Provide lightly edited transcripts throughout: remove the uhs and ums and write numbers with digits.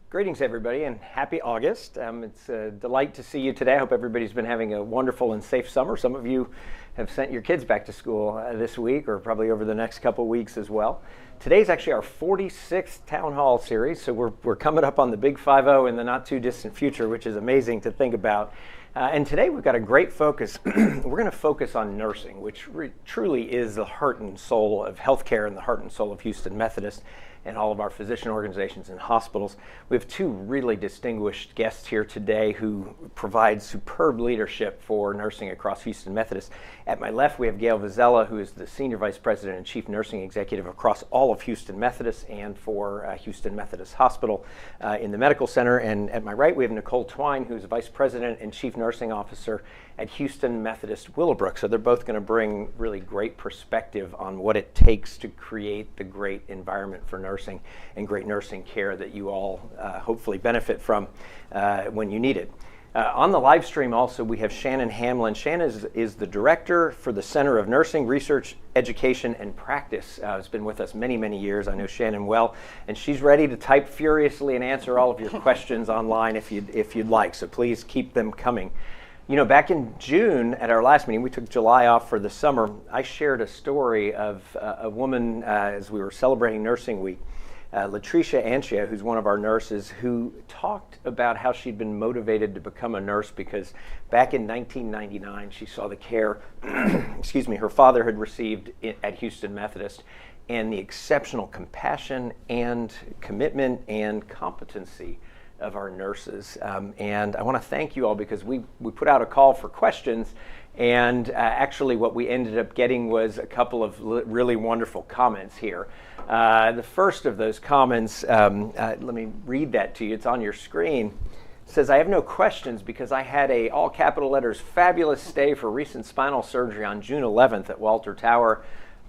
Greetings, everybody, and happy August. It's a delight to see you today. I hope everybody's been having a wonderful and safe summer. Some of you have sent your kids back to school this week, or probably over the next couple weeks as well. Today's actually our 46th Town Hall series, so we're coming up on the big 5-0 in the not too distant future, which is amazing to think about. And today we've got a great focus. We're going to focus on nursing, which truly is the heart and soul of healthcare and the heart and soul of Houston Methodist and all of our physician organizations and hospitals. We have two really distinguished guests here today who provide superb leadership for nursing across Houston Methodist. At my left, we have Gail Vizella, who is the Senior Vice President and Chief Nursing Executive across all of Houston Methodist and for Houston Methodist Hospital in the Medical Center. And at my right, we have Nicole Twine, who's Vice President and Chief Nursing Officer at Houston Methodist Willowbrook. So they're both going to bring really great perspective on what it takes to create the great environment for nursing and great nursing care that you all hopefully benefit from when you need it. On the live stream also, we have Shannon Hamlin. Shannon is the Director for the Center of Nursing, Research, Education, and Practice. Has been with us many, many years. I know Shannon well, and she's ready to type furiously and answer all of your questions online if you'd like, so please keep them coming. You know, back in June at our last meeting, we took July off for the summer. I shared a story of a woman as we were celebrating Nursing Week, Latricia Anchia, who's one of our nurses, who talked about how she'd been motivated to become a nurse because back in 1999, she saw the care, her father had received at Houston Methodist, and the exceptional compassion and commitment and competency of our nurses. And I want to thank you all because we put out a call for questions, and actually what we ended up getting was a couple of really wonderful comments here. The first of those comments, let me read that to you. It's on your screen. It says, I have no questions because I had a, all capital letters, fabulous stay for recent spinal surgery on June 11th at Walter Tower.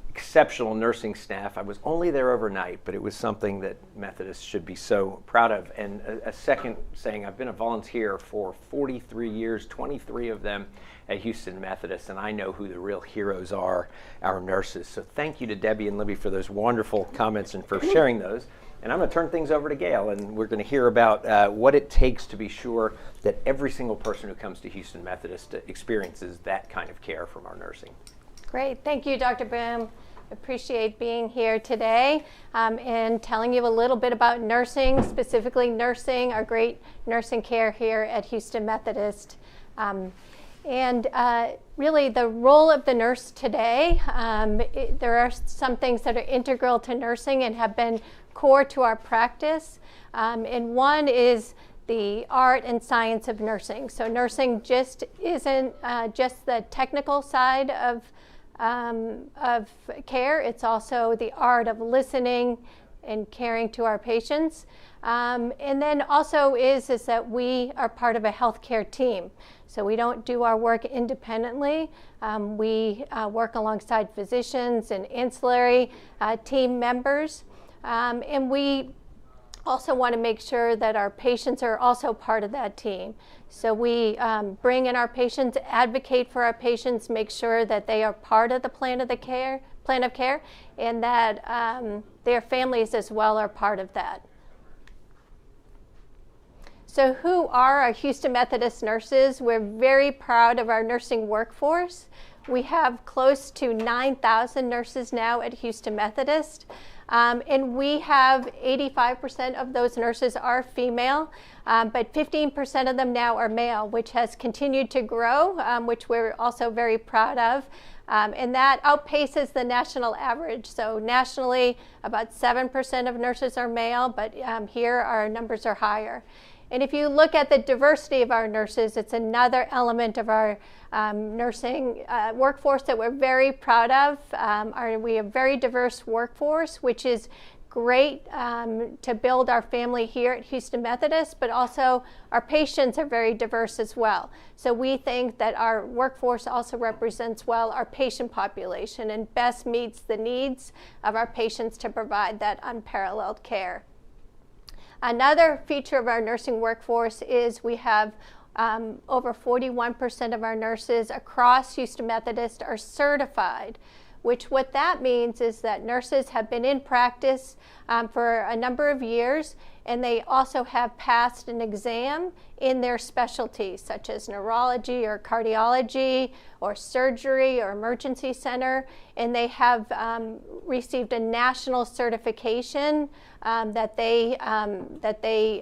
Exceptional nursing staff. I was only there overnight, but it was something that Methodists should be so proud of. And a second saying, I've been a volunteer for 43 years, 23 of them at Houston Methodist, and I know who the real heroes are, our nurses. So thank you to Debbie and Libby for those wonderful comments and for sharing those. And I'm going to turn things over to Gail, and we're going to hear about what it takes to be sure that every single person who comes to Houston Methodist experiences that kind of care from our nursing. Great. Thank you, Dr. Boom. Appreciate being here today and telling you a little bit about nursing, specifically nursing, our great nursing care here at Houston Methodist. Really the role of the nurse today, there are some things that are integral to nursing and have been core to our practice. And one is the art and science of nursing. So nursing just isn't just the technical side of care. It's also the art of listening and caring to our patients. And then also is that we are part of a healthcare team. So we don't do our work independently. We work alongside physicians and ancillary team members. And we also want to make sure that our patients are also part of that team. So we bring in our patients, advocate for our patients, make sure that they are part of the plan of care, and that their families as well are part of that. So who are our Houston Methodist nurses? We're very proud of our nursing workforce. We have close to 9,000 nurses now at Houston Methodist. And we have 85% of those nurses are female, but 15% of them now are male, which has continued to grow, which we're also very proud of. And that outpaces the national average. So nationally, about 7% of nurses are male, but here our numbers are higher. And if you look at the diversity of our nurses, it's another element of our nursing workforce that we're very proud of. We have a very diverse workforce, which is great to build our family here at Houston Methodist, but also our patients are very diverse as well. So we think that our workforce also represents well our patient population and best meets the needs of our patients to provide that unparalleled care. Another feature of our nursing workforce is we have over 41% of our nurses across Houston Methodist are certified, which what that means is that nurses have been in practice for a number of years, and they also have passed an exam in their specialties, such as neurology or cardiology or surgery or emergency center, and they have received a national certification that they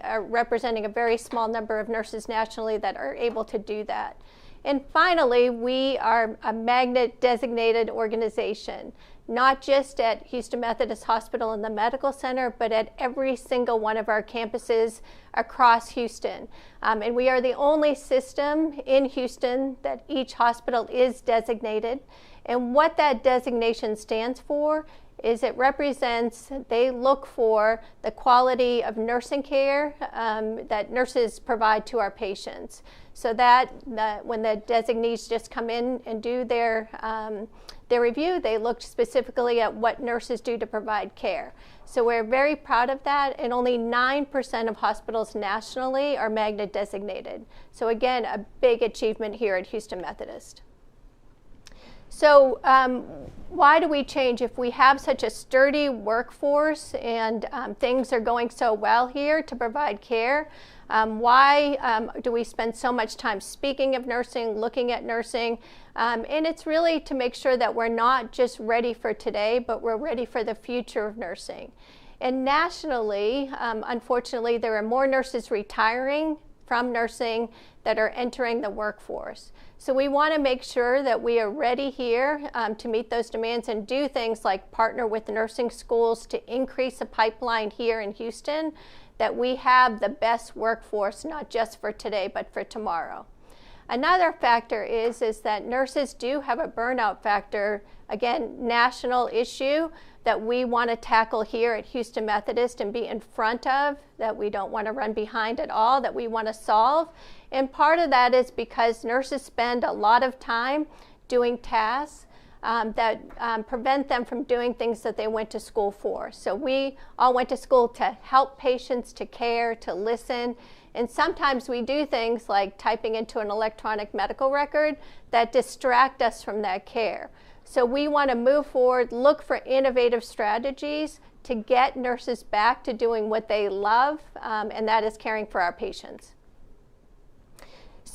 are representing a very small number of nurses nationally that are able to do that. And finally, we are a magnet designated organization, not just at Houston Methodist Hospital and the Medical Center, but at every single one of our campuses across Houston. And we are the only system in Houston that each hospital is designated. And what that designation stands for is it represents, they look for the quality of nursing care that nurses provide to our patients. So that when the designees just come in and do their review, they look specifically at what nurses do to provide care. So we're very proud of that, and only 9% of hospitals nationally are magnet designated. So again, a big achievement here at Houston Methodist. So why do we change? If we have such a sturdy workforce and things are going so well here to provide care, why do we spend so much time speaking of nursing, looking at nursing? And it's really to make sure that we're not just ready for today, but we're ready for the future of nursing. And nationally, unfortunately, there are more nurses retiring from nursing that are entering the workforce. So we want to make sure that we are ready here to meet those demands and do things like partner with nursing schools to increase the pipeline here in Houston, that we have the best workforce, not just for today, but for tomorrow. Another factor is that nurses do have a burnout factor, again, national issue that we want to tackle here at Houston Methodist and be in front of, that we don't want to run behind at all, that we want to solve. And part of that is because nurses spend a lot of time doing tasks that prevent them from doing things that they went to school for. So we all went to school to help patients, to care, to listen. And sometimes we do things like typing into an electronic medical record that distract us from that care. So we want to move forward, look for innovative strategies to get nurses back to doing what they love, and that is caring for our patients.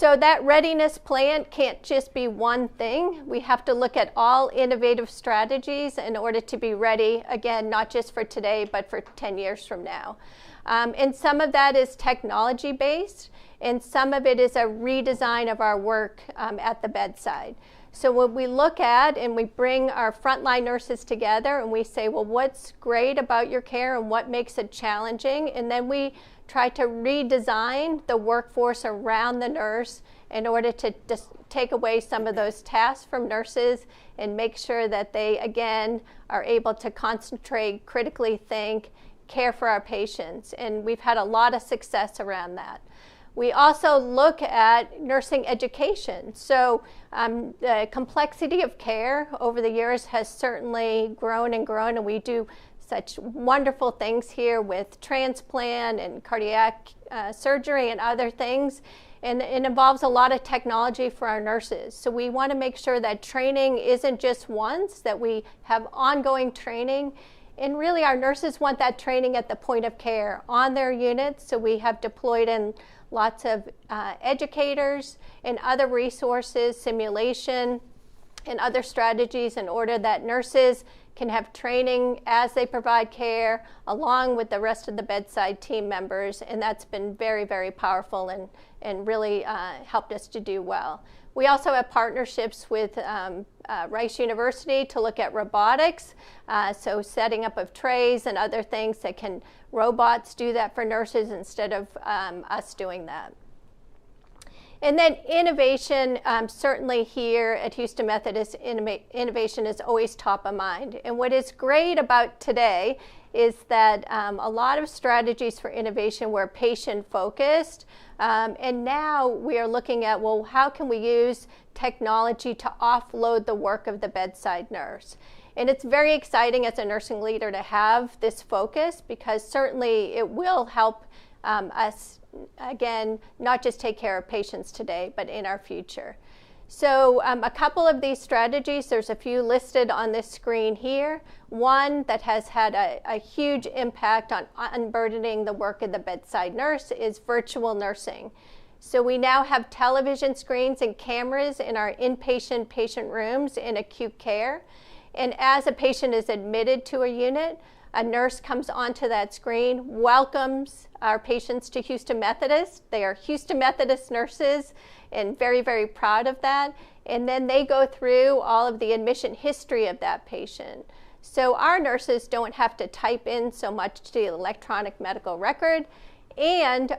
So that readiness plan can't just be one thing. We have to look at all innovative strategies in order to be ready, again, not just for today, but for 10 years from now. And some of that is technology-based, and some of it is a redesign of our work at the bedside. So when we look at and we bring our frontline nurses together and we say, well, what's great about your care and what makes it challenging? And then we try to redesign the workforce around the nurse in order to just take away some of those tasks from nurses and make sure that they, again, are able to concentrate, critically think, care for our patients. And we've had a lot of success around that. We also look at nursing education. So the complexity of care over the years has certainly grown and grown, and we do such wonderful things here with transplant and cardiac surgery and other things. And it involves a lot of technology for our nurses. So we want to make sure that training isn't just once, that we have ongoing training. And really our nurses want that training at the point of care on their units. So we have deployed in lots of educators and other resources, simulation, and other strategies in order that nurses can have training as they provide care along with the rest of the bedside team members. And that's been very, very powerful and really helped us to do well. We also have partnerships with Rice University to look at robotics, so setting up of trays and other things that can robots do that for nurses instead of us doing that. And then innovation, certainly here at Houston Methodist, innovation is always top of mind. And what is great about today is that a lot of strategies for innovation were patient-focused. And now we are looking at, well, how can we use technology to offload the work of the bedside nurse? And it's very exciting as a nursing leader to have this focus, because certainly it will help us, again, not just take care of patients today, but in our future. So a couple of these strategies, there's a few listed on this screen here. One that has had a huge impact on unburdening the work of the bedside nurse is virtual nursing. So we now have television screens and cameras in our inpatient patient rooms in acute care. And as a patient is admitted to a unit, a nurse comes onto that screen, welcomes our patients to Houston Methodist. They are Houston Methodist nurses and very, very proud of that. And then they go through all of the admission history of that patient. So our nurses don't have to type in so much to the electronic medical record, and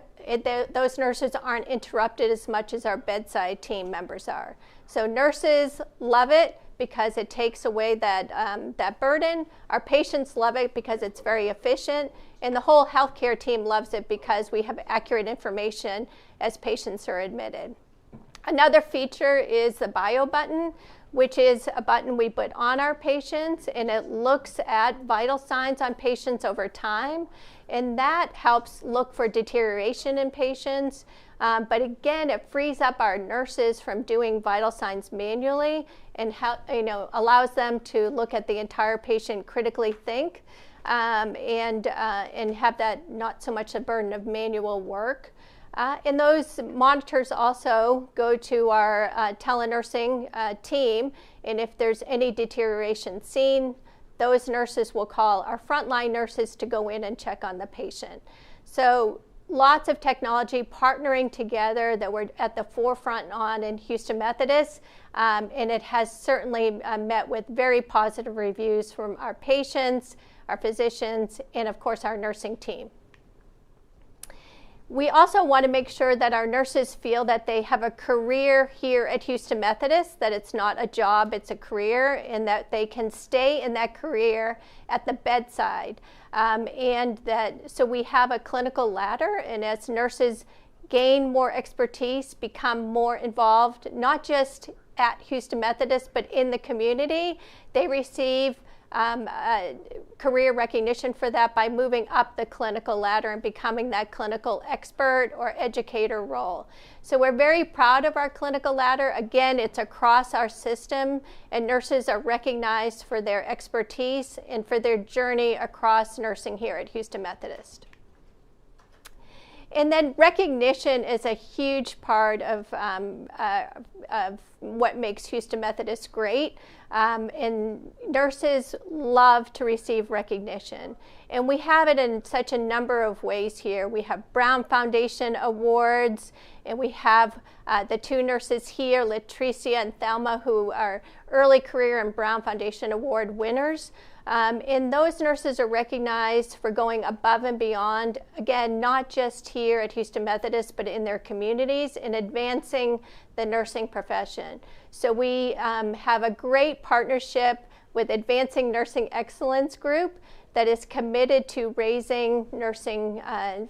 those nurses aren't interrupted as much as our bedside team members are. So nurses love it because it takes away that burden. Our patients love it because it's very efficient, and the whole healthcare team loves it because we have accurate information as patients are admitted. Another feature is the bio button, which is a button we put on our patients, and it looks at vital signs on patients over time, and that helps look for deterioration in patients. But again, it frees up our nurses from doing vital signs manually and allows them to look at the entire patient, critically think, and have that not so much a burden of manual work. And those monitors also go to our telenursing team, and if there's any deterioration seen, those nurses will call our frontline nurses to go in and check on the patient. So lots of technology partnering together that we're at the forefront on in Houston Methodist, and it has certainly met with very positive reviews from our patients, our physicians, and of course our nursing team. We also want to make sure that our nurses feel that they have a career here at Houston Methodist, that it's not a job, it's a career, and that they can stay in that career at the bedside. So we have a clinical ladder, and as nurses gain more expertise, become more involved, not just at Houston Methodist, but in the community, they receive career recognition for that by moving up the clinical ladder and becoming that clinical expert or educator role. So we're very proud of our clinical ladder. Again, it's across our system, and nurses are recognized for their expertise and for their journey across nursing here at Houston Methodist. And then recognition is a huge part of what makes Houston Methodist great. And nurses love to receive recognition. And we have it in such a number of ways here. We have Brown Foundation Awards, and we have the two nurses here, Latricia and Thelma, who are early career and Brown Foundation Award winners. And those nurses are recognized for going above and beyond, again, not just here at Houston Methodist, but in their communities in advancing the nursing profession. So we have a great partnership with Advancing Nursing Excellence Group that is committed to raising nursing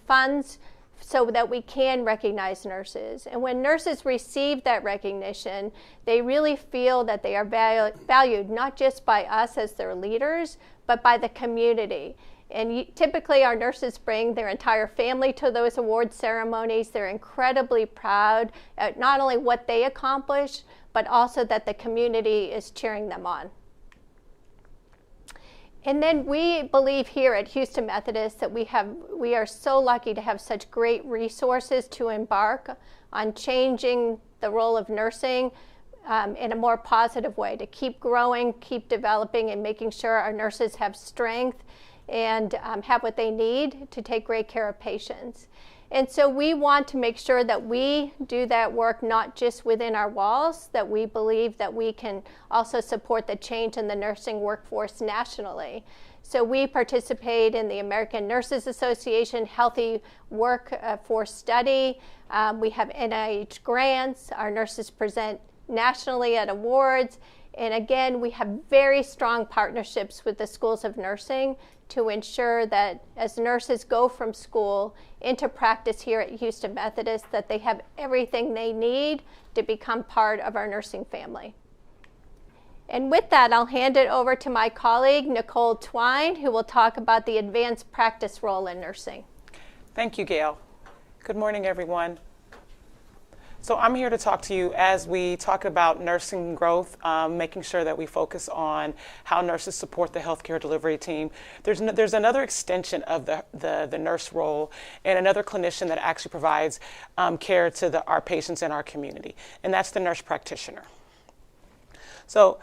funds so that we can recognize nurses. And when nurses receive that recognition, they really feel that they are valued not just by us as their leaders, but by the community. And typically our nurses bring their entire family to those award ceremonies. They're incredibly proud at not only what they accomplish, but also that the community is cheering them on. And then we believe here at Houston Methodist that we are so lucky to have such great resources to embark on changing the role of nursing in a more positive way, to keep growing, keep developing, and making sure our nurses have strength and have what they need to take great care of patients. And so we want to make sure that we do that work not just within our walls, that we believe that we can also support the change in the nursing workforce nationally. So we participate in the American Nurses Association Healthy Workforce Study. We have NIH grants. Our nurses present nationally at awards. And again, we have very strong partnerships with the schools of nursing to ensure that as nurses go from school into practice here at Houston Methodist, that they have everything they need to become part of our nursing family. And with that, I'll hand it over to my colleague, Nicole Twine, who will talk about the advanced practice role in nursing. Thank you, Gail. Good morning, everyone. So I'm here to talk to you as we talk about nursing growth, making sure that we focus on how nurses support the healthcare delivery team. There's another extension of the nurse role and another clinician that actually provides care to our patients in our community, and that's the nurse practitioner. So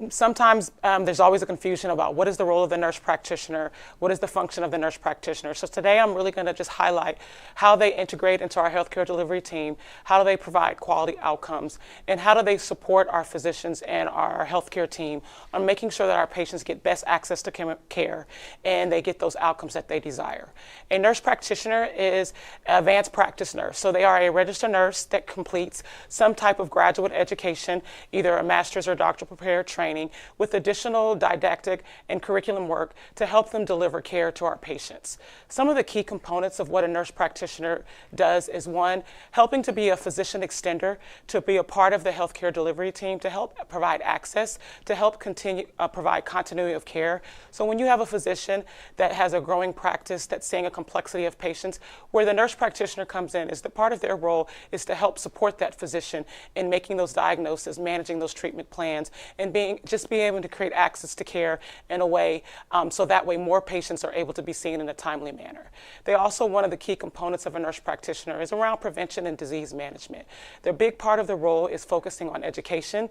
sometimes there's always a confusion about what is the role of the nurse practitioner, what is the function of the nurse practitioner. So today I'm really going to just highlight how they integrate into our healthcare delivery team, how do they provide quality outcomes, and how do they support our physicians and our healthcare team on making sure that our patients get best access to care and they get those outcomes that they desire. A nurse practitioner is an advanced practice nurse. So they are a registered nurse that completes some type of graduate education, either a master's or doctoral prepared training, with additional didactic and curriculum work to help them deliver care to our patients. Some of the key components of what a nurse practitioner does is, one, helping to be a physician extender, to be a part of the healthcare delivery team, to help provide access, to help provide continuity of care. So when you have a physician that has a growing practice that's seeing a complexity of patients, where the nurse practitioner comes in, is the part of their role is to help support that physician in making those diagnoses, managing those treatment plans, and being able to create access to care in a way so that way more patients are able to be seen in a timely manner. They also, one of the key components of a nurse practitioner is around prevention and disease management. Their big part of the role is focusing on education,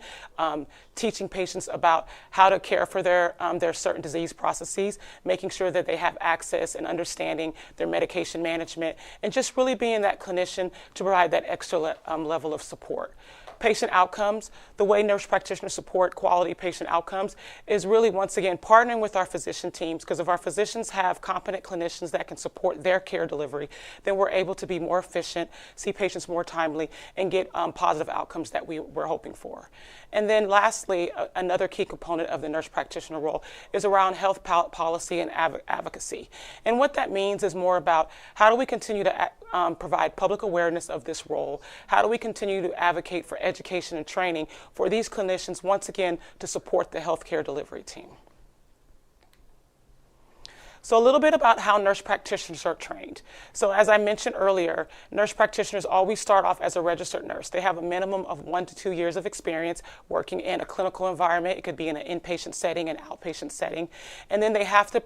teaching patients about how to care for their certain disease processes, making sure that they have access and understanding their medication management, and just really being that clinician to provide that extra level of support. Patient outcomes, the way nurse practitioners support quality patient outcomes is really, once again, partnering with our physician teams, because if our physicians have competent clinicians that can support their care delivery, then we're able to be more efficient, see patients more timely, and get positive outcomes that we're hoping for. And then lastly, another key component of the nurse practitioner role is around health policy and advocacy. And what that means is more about how do we continue to provide public awareness of this role? How do we continue to advocate for education and training for these clinicians, once again, to support the healthcare delivery team? So a little bit about how nurse practitioners are trained. So as I mentioned earlier, nurse practitioners always start off as a registered nurse. They have a minimum of 1 to 2 years of experience working in a clinical environment. It could be in an inpatient setting, an outpatient setting. And then they have to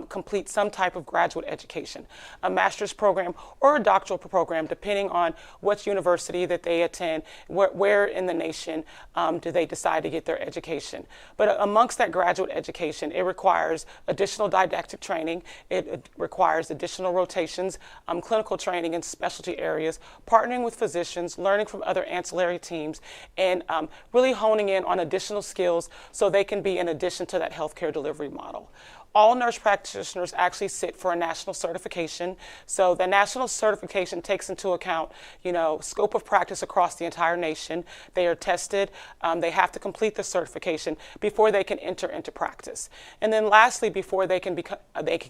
complete some type of graduate education, a master's program or a doctoral program, depending on which university that they attend, where in the nation do they decide to get their education. But amongst that graduate education, it requires additional didactic training. It requires additional rotations, clinical training in specialty areas, partnering with physicians, learning from other ancillary teams, and really honing in on additional skills so they can be in addition to that healthcare delivery model. All nurse practitioners actually sit for a national certification. So the national certification takes into account, scope of practice across the entire nation. They are tested. They have to complete the certification before they can enter into practice. And then lastly, before they can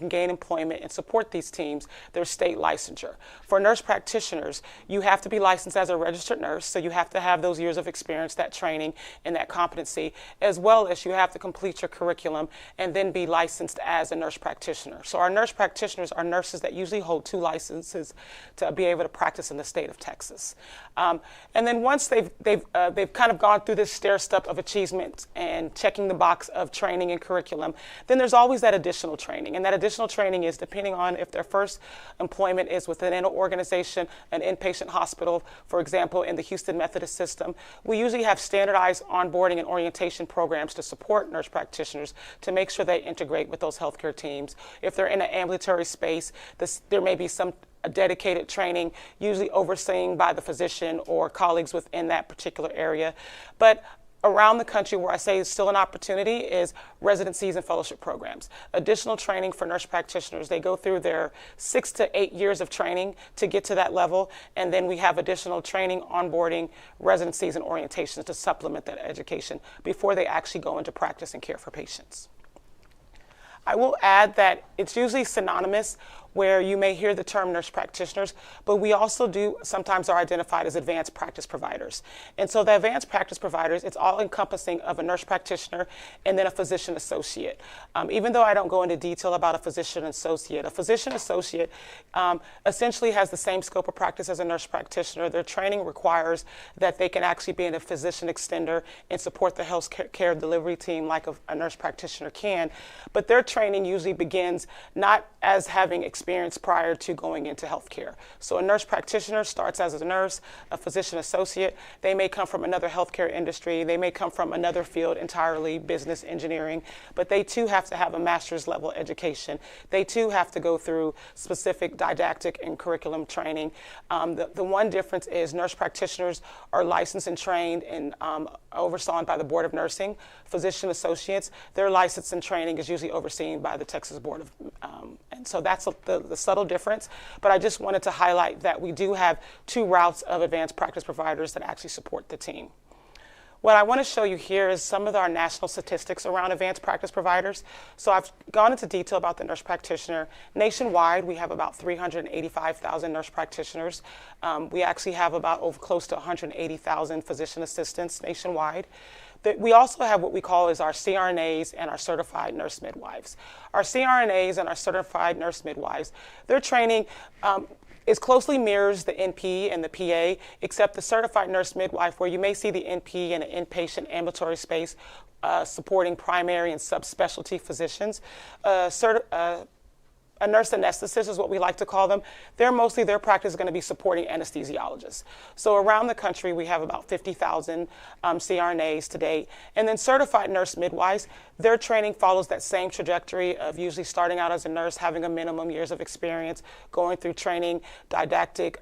gain employment and support these teams, there's state licensure. For nurse practitioners, you have to be licensed as a registered nurse. So you have to have those years of experience, that training, and that competency, as well as you have to complete your curriculum and then be licensed as a nurse practitioner. So our nurse practitioners are nurses that usually hold 2 licenses to be able to practice in the state of Texas. And then once they've kind of gone through this stair step of achievement and checking the box of training and curriculum, then there's always that additional training. And that additional training is depending on if their first employment is within an organization, an inpatient hospital, for example, in the Houston Methodist system. We usually have standardized onboarding and orientation programs to support nurse practitioners to make sure they integrate with those healthcare teams. If they're in an ambulatory space, there may be some dedicated training, usually overseen by the physician or colleagues within that particular area. But around the country, where I say is still an opportunity, is residencies and fellowship programs. Additional training for nurse practitioners. They go through their 6 to 8 years of training to get to that level, and then we have additional training, onboarding, residencies, and orientations to supplement that education before they actually go into practice and care for patients. I will add that it's usually synonymous where you may hear the term nurse practitioners, but we also do sometimes are identified as advanced practice providers. And so the advanced practice providers, it's all encompassing of a nurse practitioner and then a physician associate. Even though I don't go into detail about a physician associate essentially has the same scope of practice as a nurse practitioner. Their training requires that they can actually be in a physician extender and support the health care delivery team like a nurse practitioner can. But their training usually begins not as having experience prior to going into healthcare. So a nurse practitioner starts as a nurse, a physician associate. They may come from another healthcare industry. They may come from another field entirely, business, engineering, but they too have to have a master's level education. They too have to go through specific didactic and curriculum training. The one difference is nurse practitioners are licensed and trained and overseen by the Board of Nursing. Physician associates, their license and training is usually overseen by the Texas Board of, and so that's the subtle difference. But I just wanted to highlight that we do have 2 routes of advanced practice providers that actually support the team. What I want to show you here is some of our national statistics around advanced practice providers. So I've gone into detail about the nurse practitioner. Nationwide, we have about 385,000 nurse practitioners. We actually have about close to 180,000 physician assistants nationwide. We also have what we call is our CRNAs and our certified nurse midwives. Our CRNAs and our certified nurse midwives, their training is closely mirrors the NP and the PA, except the certified nurse midwife, where you may see the NP in an inpatient ambulatory space supporting primary and subspecialty physicians. A nurse anesthetist is what we like to call them. Their practice is going to be supporting anesthesiologists. So around the country, we have about 50,000 CRNAs to date. And then certified nurse midwives, their training follows that same trajectory of usually starting out as a nurse, having a minimum years of experience, going through training, didactic,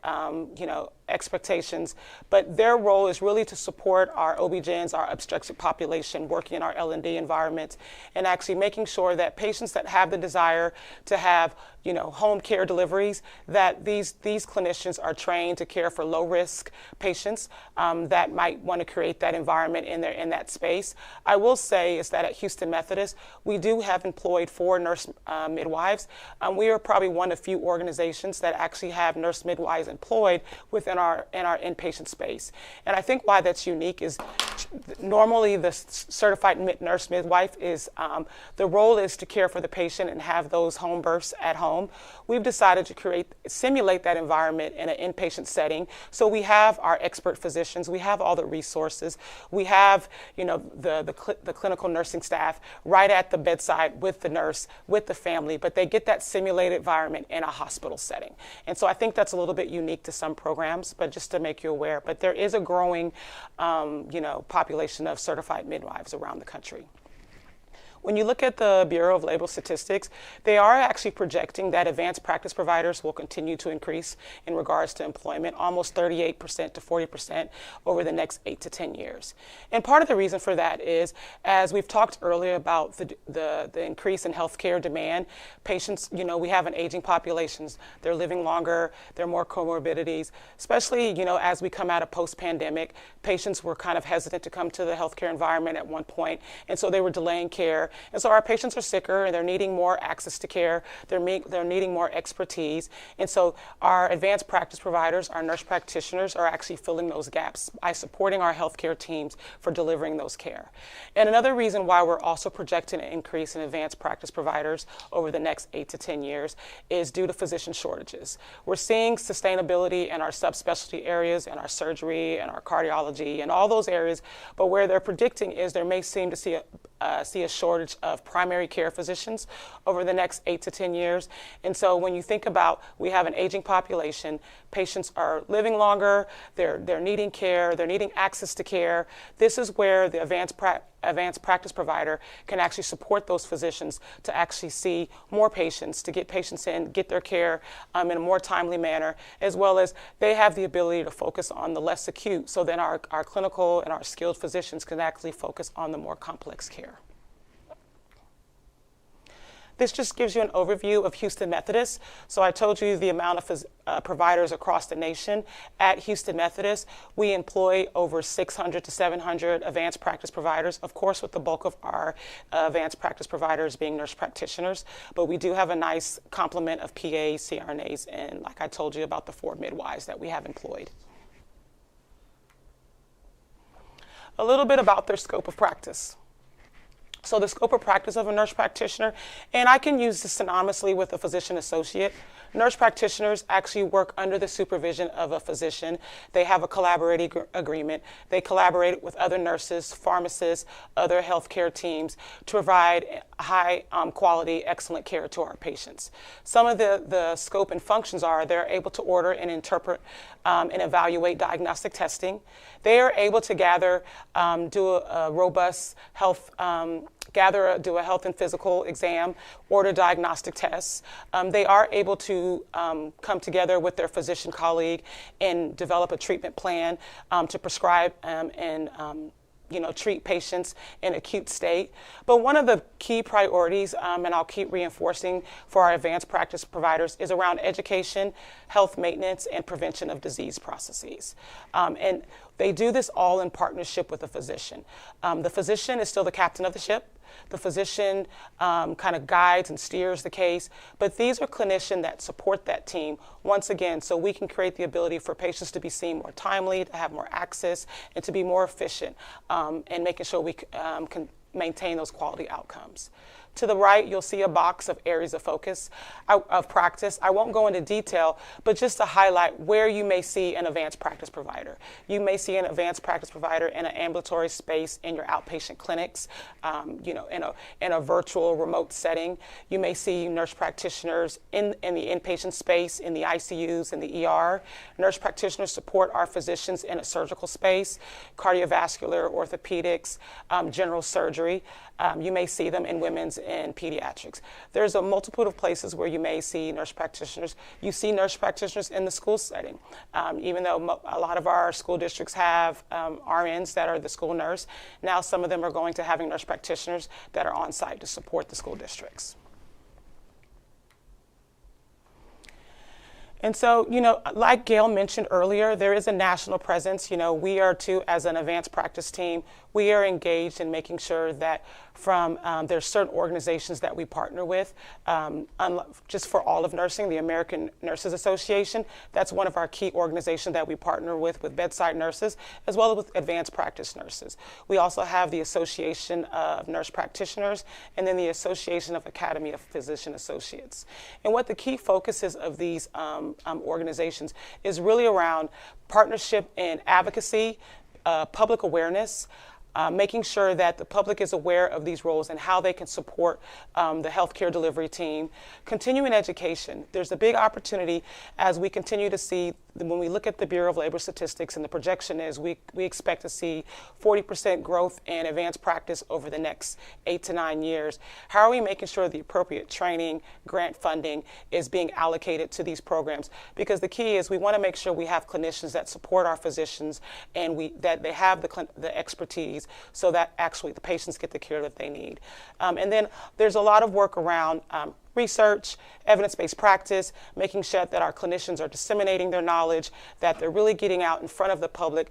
expectations, but their role is really to support our OB-GYNs, our obstetric population, working in our L&D environment, and actually making sure that patients that have the desire to have home care deliveries, that these clinicians are trained to care for low-risk patients that might want to create that environment in that space. I will say is that at Houston Methodist, we do have employed 4 nurse midwives. We are probably one of few organizations that actually have nurse midwives employed within in our inpatient space. And I think why that's unique is normally the certified nurse midwife is, the role is to care for the patient and have those home births at home. We've decided to simulate that environment in an inpatient setting. So we have our expert physicians, we have all the resources, we have, you know, the clinical nursing staff right at the bedside with the nurse, with the family, but they get that simulated environment in a hospital setting. And so I think that's a little bit unique to some programs, but just to make you aware. But there is a growing, you know, population of certified midwives around the country. When you look at the Bureau of Labor Statistics, they are actually projecting that advanced practice providers will continue to increase in regards to employment, almost 38% to 40% over the next 8 to 10 years. And part of the reason for that is, as we've talked earlier about the increase in healthcare demand, patients, you know, we have an aging populations, they're living longer, there are more comorbidities, especially, you know, as we come out of post-pandemic, patients were kind of hesitant to come to the healthcare environment at one point, and so they were delaying care. And so our patients are sicker and they're needing more access to care. They're needing more expertise. And so our advanced practice providers, our nurse practitioners are actually filling those gaps by supporting our healthcare teams for delivering those care. And another reason why we're also projecting an increase in advanced practice providers over the next 8 to 10 years is due to physician shortages. We're seeing sustainability in our subspecialty areas, in our surgery and our cardiology and all those areas, but where they're predicting is there may seem to see a shortage of primary care physicians over the next 8 to 10 years. And so when you think about, we have an aging population, patients are living longer, they're needing care, they're needing access to care. This is where the advanced practice provider can actually support those physicians to actually see more patients, to get patients in, get their care in a more timely manner, as well as they have the ability to focus on the less acute, so then our clinical and our skilled physicians can actually focus on the more complex care. This just gives you an overview of Houston Methodist. So I told you the amount of providers across the nation. At Houston Methodist, we employ over 600 to 700 advanced practice providers, of course with the bulk of our advanced practice providers being nurse practitioners, but we do have a nice complement of PAs, CRNAs, and like I told you about the 4 midwives that we have employed. A little bit about their scope of practice. So the scope of practice of a nurse practitioner, and I can use this synonymously with a physician associate. Nurse practitioners actually work under the supervision of a physician. They have a collaborating agreement. They collaborate with other nurses, pharmacists, other healthcare teams to provide high quality, excellent care to our patients. Some of the scope and functions are they're able to order and interpret and evaluate diagnostic testing. They are able to gather, do a robust health do a health and physical exam, order diagnostic tests. They are able to come together with their physician colleague and develop a treatment plan to prescribe and treat patients in acute state. But one of the key priorities, and I'll keep reinforcing for our advanced practice providers, is around education, health maintenance, and prevention of disease processes. And they do this all in partnership with the physician. The physician is still the captain of the ship. The physician kind of guides and steers the case, but these are clinicians that support that team, once again, so we can create the ability for patients to be seen more timely, to have more access, and to be more efficient in making sure we can maintain those quality outcomes. To the right, you'll see a box of areas of focus of practice. I won't go into detail, but just to highlight where you may see an advanced practice provider. You may see an advanced practice provider in an ambulatory space in your outpatient clinics, in a virtual remote setting. You may see nurse practitioners in the inpatient space, in the ICUs, in the ER. Nurse practitioners support our physicians in a surgical space, cardiovascular, orthopedics, general surgery. You may see them in women's and pediatrics. There's a multitude of places where you may see nurse practitioners. You see nurse practitioners in the school setting. Even though a lot of our school districts have RNs that are the school nurse, now some of them are going to having nurse practitioners that are on site to support the school districts. And so, like Gail mentioned earlier, there is a national presence. We are too, as an advanced practice team, we are engaged in making sure that from there's certain organizations that we partner with. Just for all of nursing, the American Nurses Association, that's one of our key organizations that we partner with bedside nurses, as well as with advanced practice nurses. We also have the Association of Nurse Practitioners, and then the Association of Academy of Physician Associates. And what the key focuses of these organizations is really around partnership and advocacy, public awareness, making sure that the public is aware of these roles and how they can support the healthcare delivery team. Continuing education. There's a big opportunity as we continue to see, when we look at the Bureau of Labor Statistics, and the projection is we expect to see 40% growth in advanced practice over the next 8 to 9 years. How are we making sure the appropriate training, grant funding is being allocated to these programs? Because the key is we want to make sure we have clinicians that support our physicians and that they have the expertise so that actually the patients get the care that they need. And then there's a lot of work around research, evidence-based practice, making sure that our clinicians are disseminating their knowledge, that they're really getting out in front of the public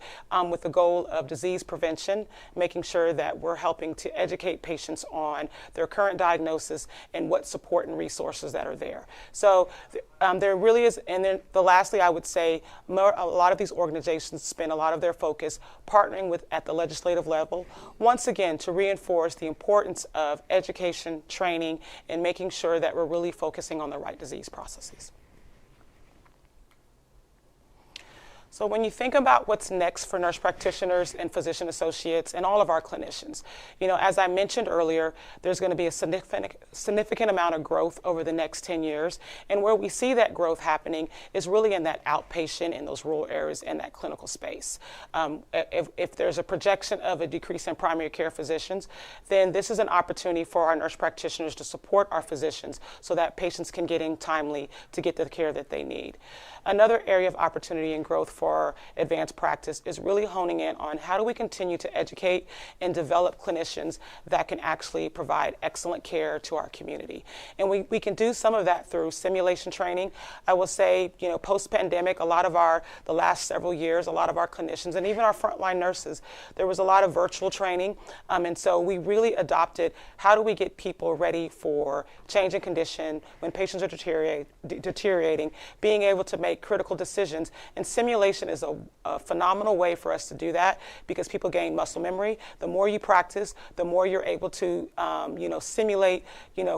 with the goal of disease prevention, making sure that we're helping to educate patients on their current diagnosis and what support and resources that are there. So there really is, and then lastly, I would say a lot of these organizations spend a lot of their focus partnering with at the legislative level, once again, to reinforce the importance of education, training, and making sure that we're really focusing on the right disease processes. So when you think about what's next for nurse practitioners and physician associates and all of our clinicians, as I mentioned earlier, there's going to be a significant amount of growth over the next 10 years. And where we see that growth happening is really in that outpatient, in those rural areas, in that clinical space. If there's a projection of a decrease in primary care physicians, then this is an opportunity for our nurse practitioners to support our physicians so that patients can get in timely to get the care that they need. Another area of opportunity and growth for advanced practice is really honing in on how do we continue to educate and develop clinicians that can actually provide excellent care to our community. And we can do some of that through simulation training. I will say, post-pandemic, the last several years, a lot of our clinicians and even our frontline nurses, there was a lot of virtual training. And so we really adopted how do we get people ready for change in condition when patients are deteriorating, being able to make critical decisions. And simulation is a phenomenal way for us to do that because people gain muscle memory. The more you practice, the more you're able to simulate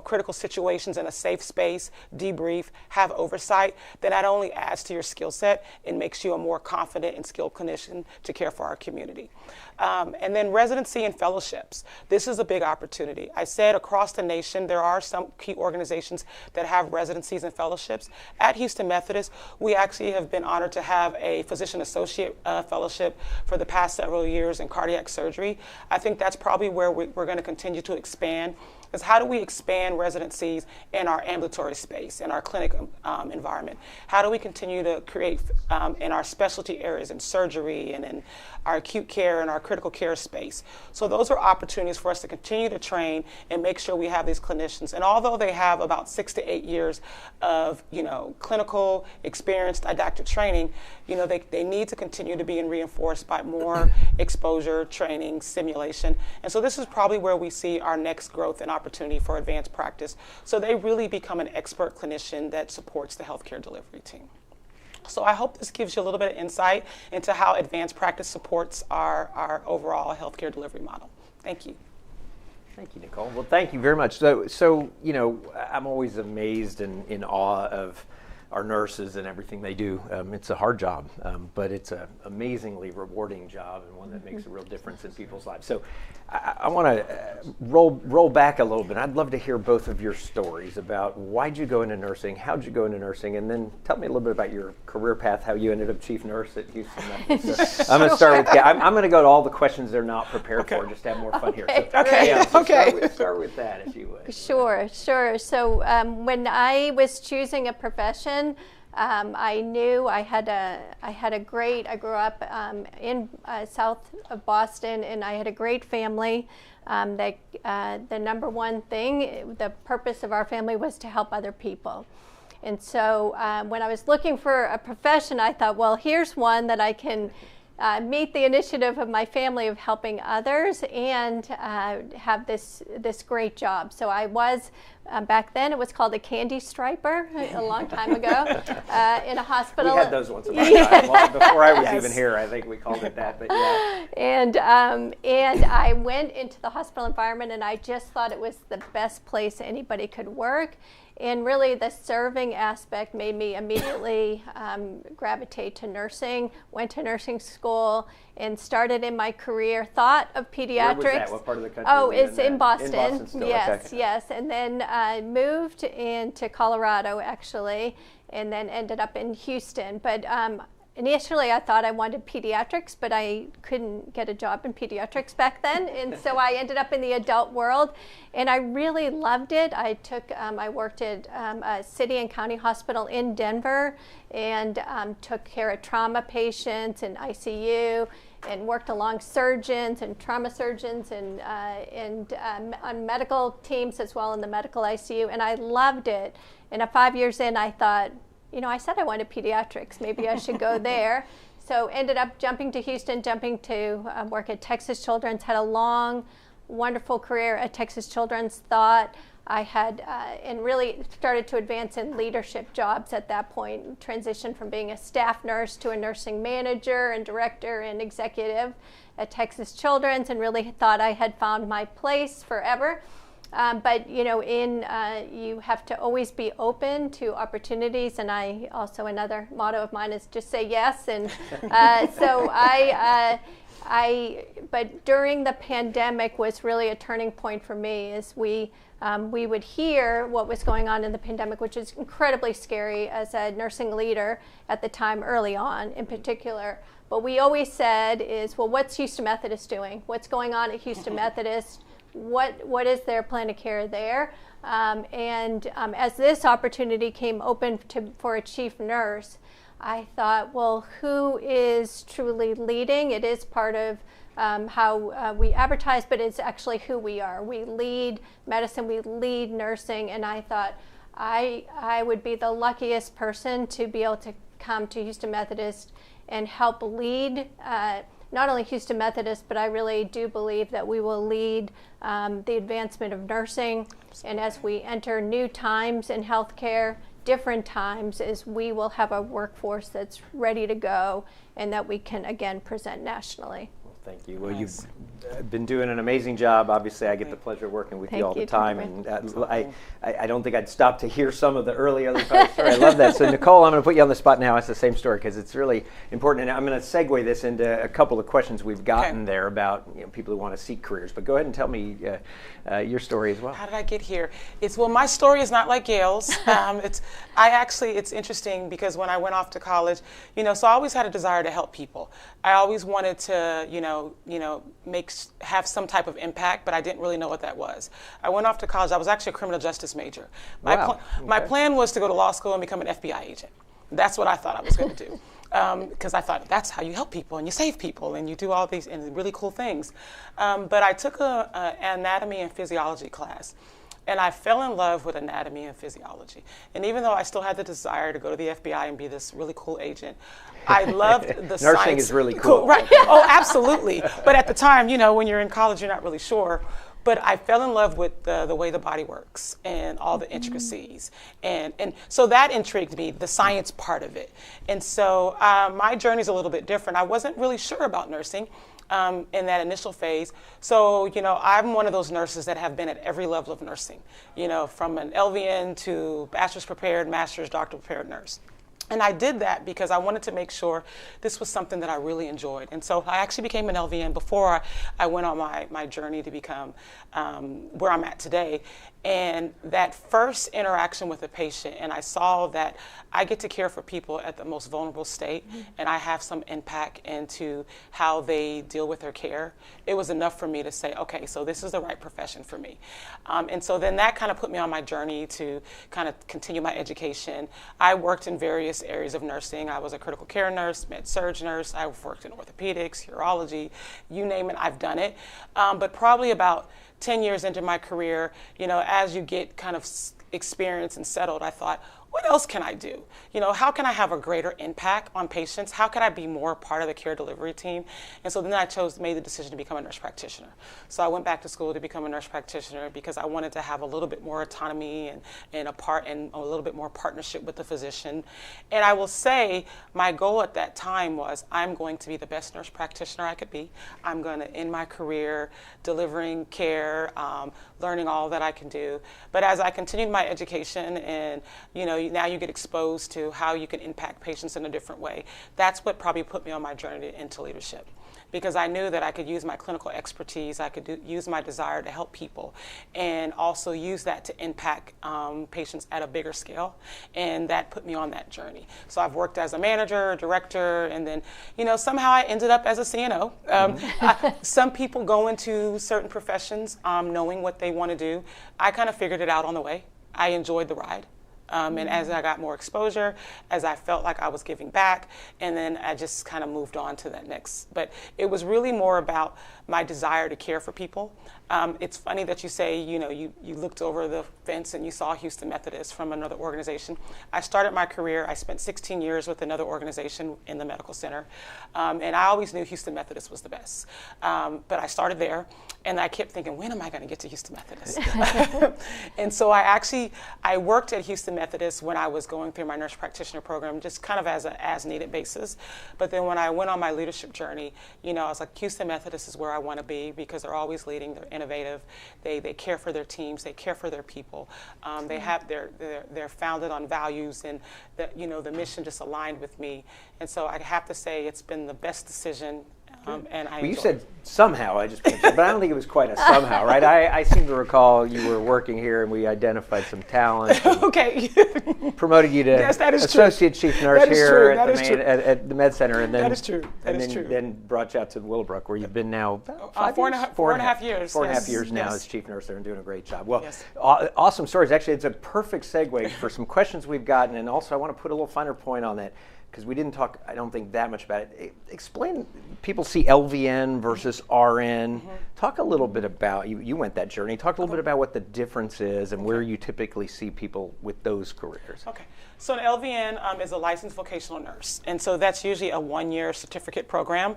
critical situations in a safe space, debrief, have oversight. That not only adds to your skill set, it makes you a more confident and skilled clinician to care for our community. And then residency and fellowships. This is a big opportunity. I said across the nation there are some key organizations that have residencies and fellowships. At Houston Methodist, we actually have been honored to have a physician associate fellowship for the past several years in cardiac surgery. I think that's probably where we're going to continue to expand. Is how do we expand residencies in our ambulatory space, in our clinic environment? How do we continue to create in our specialty areas, in surgery and in our acute care and our critical care space? So those are opportunities for us to continue to train and make sure we have these clinicians. And although they have about 6 to 8 years of clinical experience, didactic training, they need to continue to be reinforced by more exposure, training, simulation. And so this is probably where we see our next growth and opportunity for advanced practice. So they really become an expert clinician that supports the healthcare delivery team. So I hope this gives you a little bit of insight into how advanced practice supports our overall healthcare delivery model. Thank you. Thank you, Nicole. Well, thank you very much. So I'm always amazed and in awe of our nurses and everything they do. It's a hard job, but it's an amazingly rewarding job and one that makes a real difference in people's lives. So I want to roll back a little bit. I'd love to hear both of your stories about why'd you go into nursing, how'd you go into nursing, and then tell me a little bit about your career path, how you ended up chief nurse at Houston Methodist. So I'm going to start with, I'm going to go to all the questions they're not prepared for, just to have more fun here. So, start with that, if you would. Sure. So when I was choosing a profession, I knew I grew up in south of Boston, and I had a great family. The number one thing, the purpose of our family was to help other people. And so when I was looking for a profession, I thought, well, here's one that I can meet the initiative of my family of helping others and have this great job. So I was, back then it was called a candy striper a long time ago in a hospital. We had those once upon a time. Long before I was even here, I think we called it that, but yeah. And I went into the hospital environment, and I just thought it was the best place anybody could work. And really the serving aspect made me immediately gravitate to nursing, went to nursing school, and started in my career, thought of pediatrics. Where was that? What part of the country? Oh, it's in Boston. In Boston still, yes, okay. yes. And then I moved into Colorado, actually, and then ended up in Houston. But initially I thought I wanted pediatrics, but I couldn't get a job in pediatrics back then. And so I ended up in the adult world, and I really loved it. I worked at a city and county hospital in Denver, and took care of trauma patients in ICU, and worked along surgeons and trauma surgeons and on medical teams as well in the medical ICU, and I loved it. And 5 years in, I thought, I said I wanted pediatrics. Maybe I should go there. So ended up jumping to Houston, jumping to work at Texas Children's. Had a long, wonderful career at Texas Children's. Thought I had, and really started to advance in leadership jobs at that point. Transitioned from being a staff nurse to a nursing manager and director and executive at Texas Children's, and really thought I had found my place forever. But you have to always be open to opportunities, and I also, another motto of mine is just say yes. And but during the pandemic was really a turning point for me, as we would hear what was going on in the pandemic, which is incredibly scary as a nursing leader at the time, early on in particular. But we always said is, well, what's Houston Methodist doing? What's going on at Houston Methodist? What is their plan of care there? As this opportunity came open for a chief nurse, I thought, well, who is truly leading? It is part of how we advertise, but it's actually who we are. We lead medicine, we lead nursing, and I thought I would be the luckiest person to be able to come to Houston Methodist and help lead not only Houston Methodist, but I really do believe that we will lead the advancement of nursing. And as we enter new times in healthcare, different times, is we will have a workforce that's ready to go and that we can again present nationally. Thank you. Well, you've been doing an amazing job. Obviously, I get the pleasure of working with you all the time, and I don't think I'd stop to hear some of the early other parts of the story. I love that. So, Nicole, I'm going to put you on the spot now. It's the same story because it's really important, and I'm going to segue this into a couple of questions we've gotten there about people who want to seek careers. But go ahead and tell me your story as well. How did I get here? My story is not like Gail's. It's interesting because when I went off to college, so I always had a desire to help people. I always wanted to, have some type of impact, but I didn't really know what that was. I went off to college. I was actually a criminal justice major. My plan was to go to law school and become an FBI agent. That's what I thought I was going to do. Because I thought that's how you help people and you save people and you do all these and really cool things. But I took an anatomy and physiology class. And I fell in love with anatomy and physiology. And even though I still had the desire to go to the FBI and be this really cool agent, I loved the science. Nursing is really cool. Right. Oh, absolutely. But at the time, when you're in college, you're not really sure. But I fell in love with the way the body works and all the intricacies. And so that intrigued me, the science part of it. And so my journey's a little bit different. I wasn't really sure about nursing in that initial phase. So, I'm one of those nurses that have been at every level of nursing, from an LVN to bachelor's prepared, master's, doctoral prepared nurse. And I did that because I wanted to make sure this was something that I really enjoyed. And so I actually became an LVN before I went on my journey to become where I'm at today. And that first interaction with a patient, and I saw that I get to care for people at the most vulnerable state, and I have some impact into how they deal with their care. It was enough for me to say, okay, so this is the right profession for me. And so then that kind of put me on my journey to kind of continue my education. I worked in various areas of nursing. I was a critical care nurse, med-surg nurse. I worked in orthopedics, urology, you name it, I've done it. But probably about 10 years into my career, as you get kind of experience and settled, I thought, what else can I do? You know, how can I have a greater impact on patients? How can I be more part of the care delivery team? And so then I made the decision to become a nurse practitioner. So I went back to school to become a nurse practitioner because I wanted to have a little bit more autonomy and a little bit more partnership with the physician. And I will say my goal at that time was I'm going to be the best nurse practitioner I could be. I'm going to end my career delivering care, learning all that I can do. But as I continued my education and, you know, now you get exposed to how you can impact patients in a different way, that's what probably put me on my journey into leadership. Because I knew that I could use my clinical expertise, I could use my desire to help people, and also use that to impact patients at a bigger scale, and that put me on that journey. So I've worked as a manager, director, and then, you know, somehow I ended up as a CNO. Some people go into certain professions knowing what they want to do. I kind of figured it out on the way. I enjoyed the ride. And as I got more exposure, as I felt like I was giving back, and then I just kind of moved on to that next. But it was really more about my desire to care for people. It's funny that you say, you know, you looked over the fence and you saw Houston Methodist from another organization. I started my career, I spent 16 years with another organization in the medical center, and I always knew Houston Methodist was the best. But I started there, and I kept thinking, when am I going to get to Houston Methodist? And so I worked at Houston Methodist when I was going through my nurse practitioner program, just kind of as an as-needed basis. But then when I went on my leadership journey, you know, I was like, Houston Methodist is where I want to be, because they're always leading, they're innovative, they care for their teams, they care for their people. They have they're founded on values, and you know, the mission just aligned with me. And so I have to say it's been the best decision. And well, you said somehow, I just mentioned, but I don't think it was quite a somehow, right? I seem to recall you were working here and we identified some talent. Okay. Promoted you to yes, that is associate true. chief nurse here at the Med Center. And then, that is true. Then brought you out to Willowbrook, where you've been now about four and a half years. 4.5 years now as chief nurse there and doing a great job. Well, awesome stories. Actually, it's a perfect segue for some questions we've gotten. And also, I want to put a little finer point on that, because we didn't talk, I don't think, that much about it. Explain, people see LVN versus RN. Talk a little bit about, you went that journey, talk a little bit about what the difference is and where you typically see people with those careers. Okay, so an LVN is a licensed vocational nurse, and so that's usually a one-year certificate program.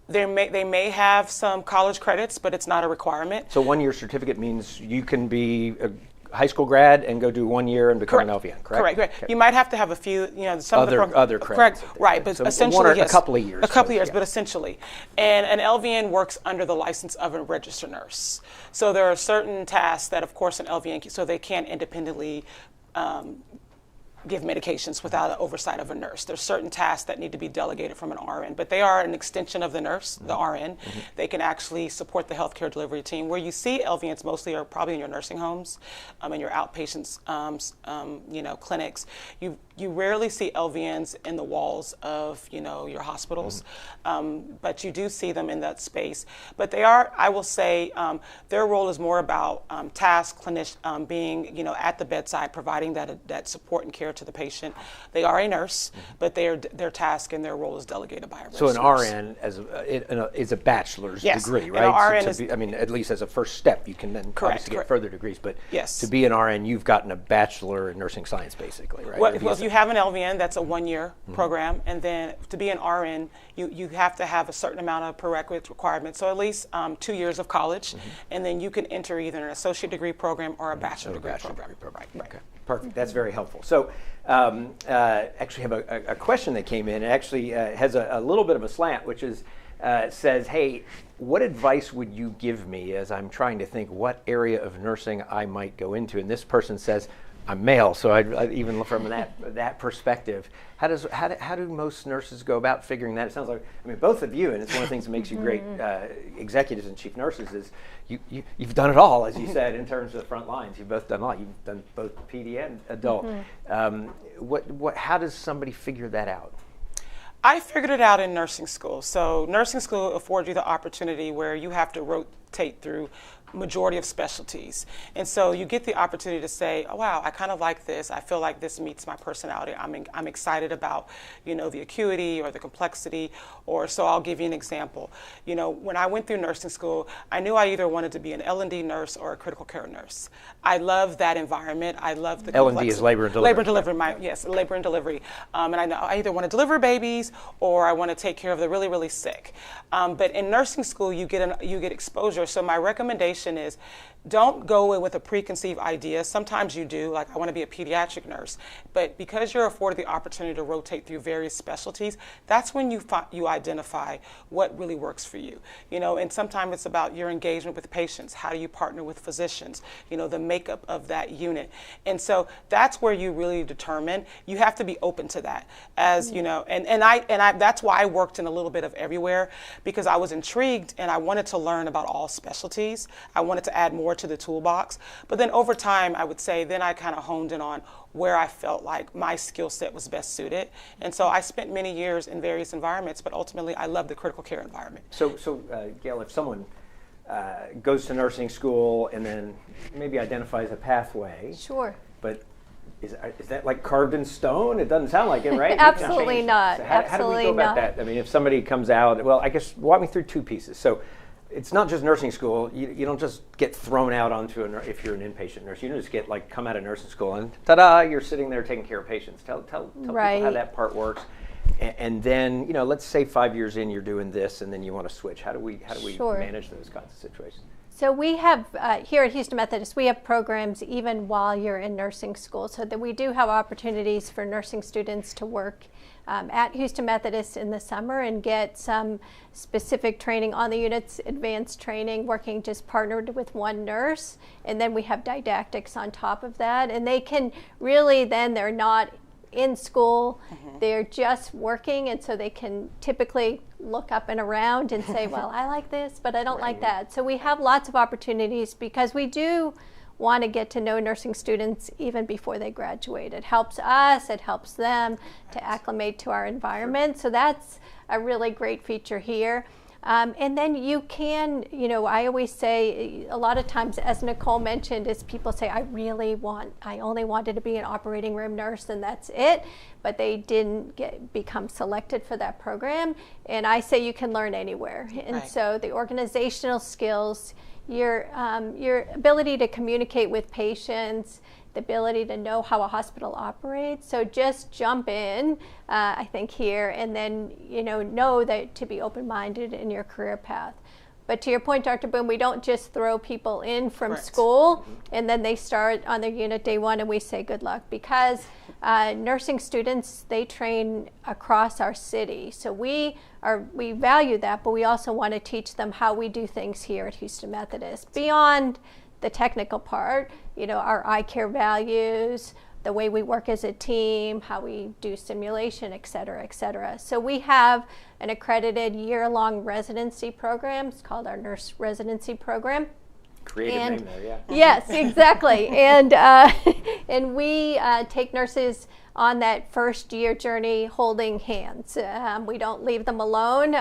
They may have some college credits, but it's not a requirement. So one-year certificate means you can be a high school grad and go do 1 year and become an LVN, correct? Correct. Okay. You might have to have a few, you know, some other credits. Correct, right, but so essentially, a couple of years. A couple of years, but essentially. And an LVN works under the license of a registered nurse. So there are certain tasks that, of course, an LVN, so they can't independently give medications without the oversight of a nurse. There's certain tasks that need to be delegated from an RN, but they are an extension of the nurse, the RN. They can actually support the healthcare delivery team. Where you see LVNs mostly are probably in your nursing homes, in your outpatients, you know, clinics. You rarely see LVNs in the walls of, you know, your hospitals, but you do see them in that space. But they are, I will say, their role is more about task, clinician, being, you know, at the bedside, providing that support and care to the patient. They are a nurse, but their task and their role is delegated by a registered nurse. So an RN is a bachelor's degree, right? And RN I mean, at least as a first step, you can then obviously get further degrees. But to be an RN, you've gotten a bachelor in nursing science, basically, right? Well, if you have an LVN, that's a one-year program, and then to be an RN, you have to have a certain amount of prerequisite requirements, so at least 2 years of college, and then you can enter either an associate degree program or a bachelor degree program. Right. Okay, perfect. That's very helpful. So actually have a question that came in. It actually has a little bit of a slant, which is says, hey, what advice would you give me as I'm trying to think what area of nursing I might go into? And this person says, I'm male, so I even look from that perspective. How do most nurses go about figuring that? It sounds like, I mean, both of you, and it's one of the things that makes you great executives and chief nurses, is you've done it all, as you said, in terms of the front lines. You've both done a lot. You've done both PD and adult. How does somebody figure that out? I figured it out in nursing school. So nursing school affords you the opportunity where you have to rotate through majority of specialties. And so you get the opportunity to say, oh, wow, I kind of like this. I feel like this meets my personality. I'm excited about, the acuity or the complexity. Or so I'll give you an example. When I went through nursing school, I knew I either wanted to be an L&D nurse or a critical care nurse. I love that environment. I love the L&D is labor and delivery. Labor and delivery, yes, labor and delivery. And I know I either want to deliver babies or I want to take care of the really, really sick. But in nursing school, you get exposure. So my recommendation is don't go in with a preconceived idea. Sometimes you do, like I want to be a pediatric nurse, but because you're afforded the opportunity to rotate through various specialties, that's when you identify what really works for you. And sometimes it's about your engagement with patients. How do you partner with physicians? The makeup of that unit. And so that's where you really determine. You have to be open to that, as and I that's why I worked in a little bit of everywhere, because I was intrigued and I wanted to learn about all specialties. I wanted to add more to the toolbox. But then over time, I would say, then I kind of honed in on where I felt like my skill set was best suited. And so I spent many years in various environments, but ultimately I love the critical care environment. So Gail, if someone goes to nursing school and then maybe identifies a pathway. Sure. But is that like carved in stone? It doesn't sound like it, right? Absolutely not. So how do we go about that? I mean, if somebody comes out, well, I guess walk me through two pieces. So it's not just nursing school. You don't just get thrown out onto if you're an inpatient nurse. You don't just get come out of nursing school and ta-da, you're sitting there taking care of patients. Tell people how that part works. And then, let's say 5 years in, you're doing this, and then you want to switch. How do we manage those kinds of situations? So we have, here at Houston Methodist, we have programs even while you're in nursing school, so that we do have opportunities for nursing students to work at Houston Methodist in the summer and get some specific training on the units, advanced training, working just partnered with one nurse. And then we have didactics on top of that. And they can really, then they're not in school, they're just working, and so they can typically look up and around and say, well, I like this, but I don't like that. So we have lots of opportunities because we do want to get to know nursing students even before they graduate. It helps us, it helps them to acclimate to our environment. So that's a really great feature here. And then you can, I always say, a lot of times, as Nicole mentioned, is people say, I only wanted to be an operating room nurse and that's it, but they didn't become selected for that program. And I say you can learn anywhere. And so the organizational skills, your ability to communicate with patients, the ability to know how a hospital operates. So just jump in, I think, here, and then know that to be open-minded in your career path. But to your point, Dr. Boone, we don't just throw people in from school and then they start on their unit day one and we say good luck, because nursing students, they train across our city. So we value that, but we also want to teach them how we do things here at Houston Methodist beyond the technical part, our eye care values, the way we work as a team, how we do simulation, et cetera, et cetera. So we have an accredited year-long residency program. It's called our Nurse Residency Program. Creative name there, yeah. Yes, exactly. And we take nurses on that first year journey holding hands. We don't leave them alone.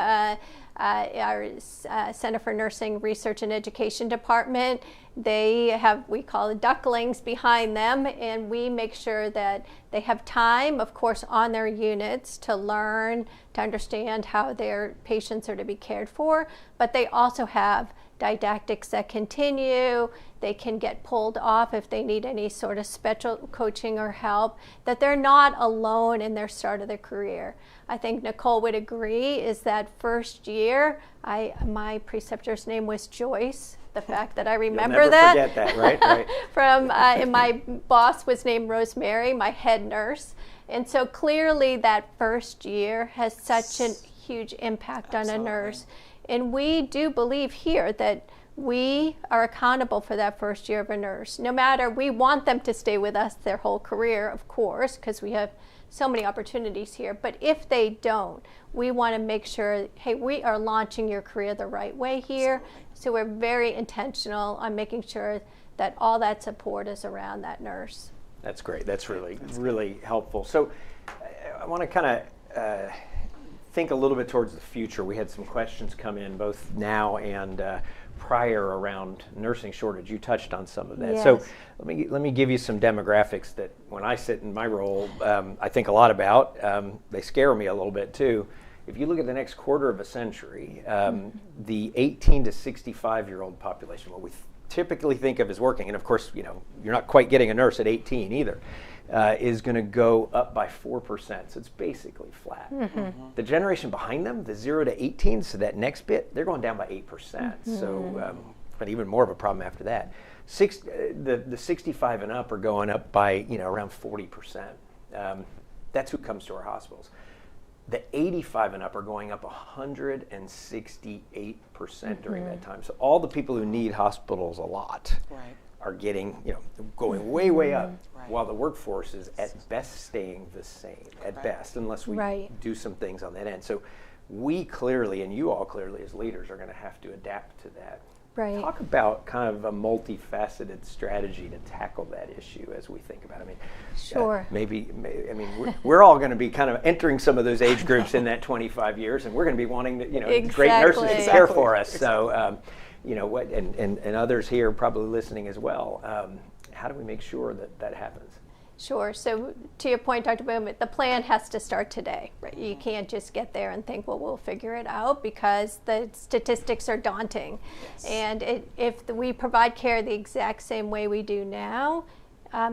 Our Center for Nursing Research and Education Department, they have, we call it ducklings behind them, and we make sure that they have time, of course, on their units to learn, to understand how their patients are to be cared for, but they also have didactics that continue. They can get pulled off if they need any sort of special coaching or help, that they're not alone in their start of their career. I think Nicole would agree, is that first year, my preceptor's name was Joyce. The fact that I remember that. You'll never forget that, right? From, and my boss was named Rosemary, my head nurse. And so clearly that first year has such a huge impact on a nurse. And we do believe here that we are accountable for that first year of a nurse. No matter, we want them to stay with us their whole career, of course, because we have so many opportunities here. But if they don't, we want to make sure, hey, we are launching your career the right way here. So we're very intentional on making sure that all that support is around that nurse. That's great. That's really helpful. So I want to kind of think a little bit towards the future, we had some questions come in both now and prior around nursing shortage. You touched on some of that. Yes. So let me give you some demographics that when I sit in my role, I think a lot about. They scare me a little bit too. If you look at the next quarter of a century, the 18 to 65-year-old population, what we typically think of as working, and of course, you know, you're not quite getting a nurse at 18 either, is going to go up by 4%. So it's basically flat. The generation behind them, the 0 to 18, so that next bit, they're going down by 8%. So, but even more of a problem after that. The 65 and up are going up by, you know, around 40%. That's who comes to our hospitals. The 85 and up are going up 168% during that time. So all the people who need hospitals a lot are getting, you know, going way up, while the workforce is at best staying the same, at best, unless we do some things on that end. So we clearly, and you all clearly as leaders, are going to have to adapt to that. Talk about kind of a multifaceted strategy to tackle that issue as we think about it. I mean, maybe I mean, we're all going to be kind of entering some of those age groups in that 25 years, and we're going to be wanting, you know, great nurses to care for us. So, you know, what, and others here probably listening as well. How do we make sure that that happens? Sure. So to your point, Dr. Boom, the plan has to start today. Right? You can't just get there and think, well, we'll figure it out, because the statistics are daunting. And if we provide care the exact same way we do now,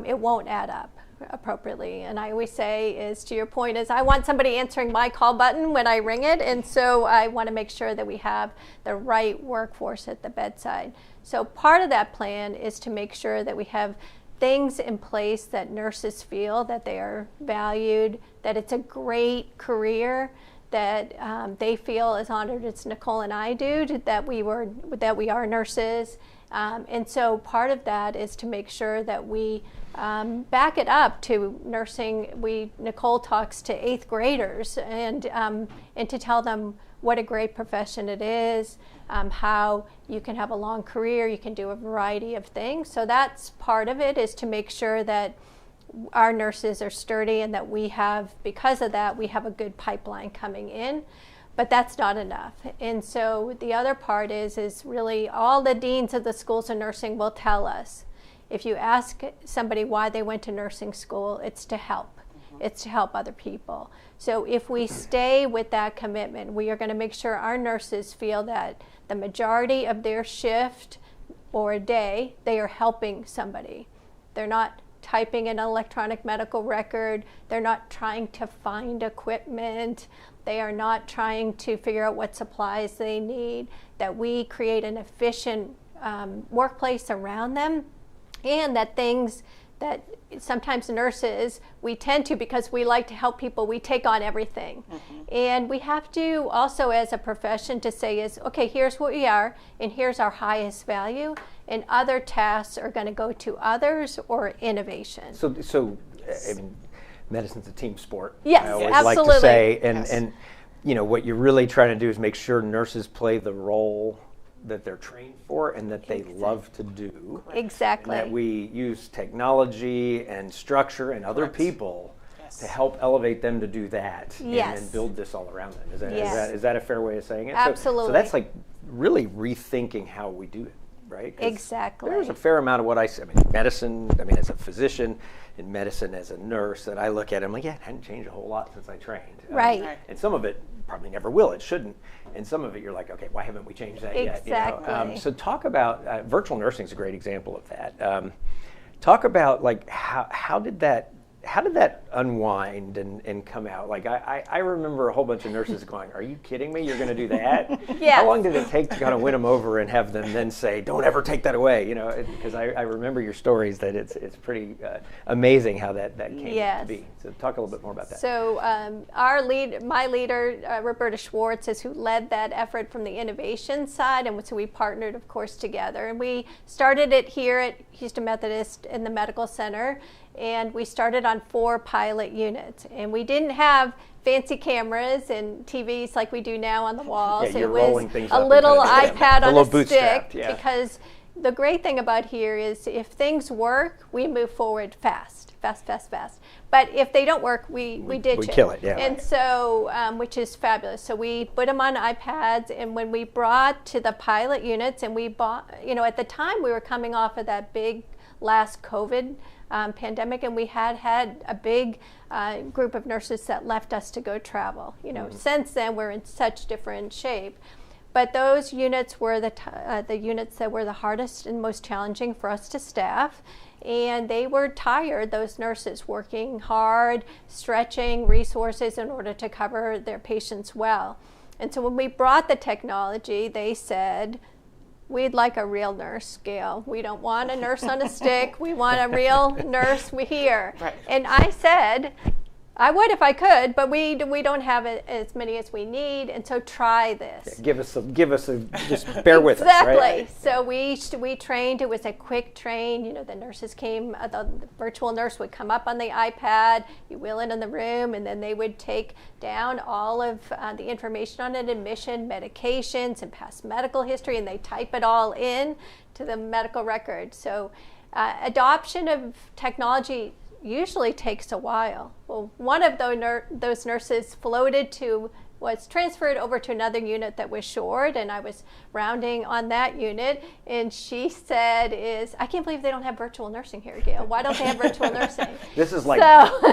it won't add up appropriately. And I always say, is to your point, is I want somebody answering my call button when I ring it, and so I want to make sure that we have the right workforce at the bedside. So part of that plan is to make sure that we have things in place that nurses feel that they are valued, that it's a great career, that they feel as honored as Nicole and I do that we are nurses. And so part of that is to make sure that we back it up to nursing. Nicole talks to 8th graders and to tell them what a great profession it is, how you can have a long career, you can do a variety of things. So that's part of it, is to make sure that our nurses are sturdy and that we have, because of that, we have a good pipeline coming in. But that's not enough. And so the other part is really all the deans of the schools of nursing will tell us. If you ask somebody why they went to nursing school, it's to help. It's to help other people. So if we stay with that commitment, we are going to make sure our nurses feel that the majority of their shift or a day, they are helping somebody. They're not typing an electronic medical record. They're not trying to find equipment. They are not trying to figure out what supplies they need. That we create an efficient workplace around them, and that things that sometimes nurses, we tend to, because we like to help people, we take on everything. And we have to also, as a profession, to say is, okay, here's what we are, and here's our highest value, and other tasks are going to go to others or innovation. So I mean, medicine's a team sport. Yes, I always absolutely. like to say, and you know, what you're really trying to do is make sure nurses play the role that they're trained for and that they love to do. Exactly. And that we use technology and structure and other people to help elevate them to do that, and build this all around them. Is that a fair way of saying it? Absolutely. So that's like really rethinking how we do it, right? Exactly. There's a fair amount of what I mean, medicine, I mean, as a physician, in medicine as a nurse, that I look at it, I'm like, yeah, it hadn't changed a whole lot since I trained. And some of it probably never will, it shouldn't. And some of it you're like, okay, why haven't we changed that yet? You know? So talk about, virtual nursing is a great example of that. Talk about like how did that unwind and come out? Like I remember a whole bunch of nurses going, are you kidding me? You're going to do that? How long did it take to kind of win them over and have them then say, don't ever take that away? You know, because I remember your stories that it's pretty amazing how that came to be. So talk a little bit more about that. So my leader, Roberta Schwartz, is who led that effort from the innovation side, and so we partnered, of course, together. And we started it here at Houston Methodist in the Medical Center. And we started on 4 pilot units, and we didn't have fancy cameras and TVs like we do now on the walls. It was a little iPad on a stick, because the great thing about here is if things work, we move forward fast. fast, fast, fast. But if they don't work, we ditch it. We kill it, yeah. And so, which is fabulous. So we put them on iPads, and when we brought to the pilot units, and we bought, at the time we were coming off of that big last COVID pandemic, and we had a big group of nurses that left us to go travel. Since then we're in such different shape. But those units were the units that were the hardest and most challenging for us to staff. And they were tired, those nurses, working hard, stretching resources in order to cover their patients well. And so when we brought the technology, they said, we'd like a real nurse, Gail. We don't want a nurse on a stick. We want a real nurse here. Right. And I said, I would if I could, but we don't have as many as we need, and so try this. Yeah, give us a just bear with exactly. us, right? So we trained. It was a quick train. The nurses came. The virtual nurse would come up on the iPad. You wheel it in the room, and then they would take down all of the information on an admission, medications, and past medical history, and they type it all in to the medical record. So adoption of technology usually takes a while. Well, one of those nurses was transferred over to another unit that was short, and I was rounding on that unit, and she said, I can't believe they don't have virtual nursing here, Gail. Why don't they have virtual nursing? This is like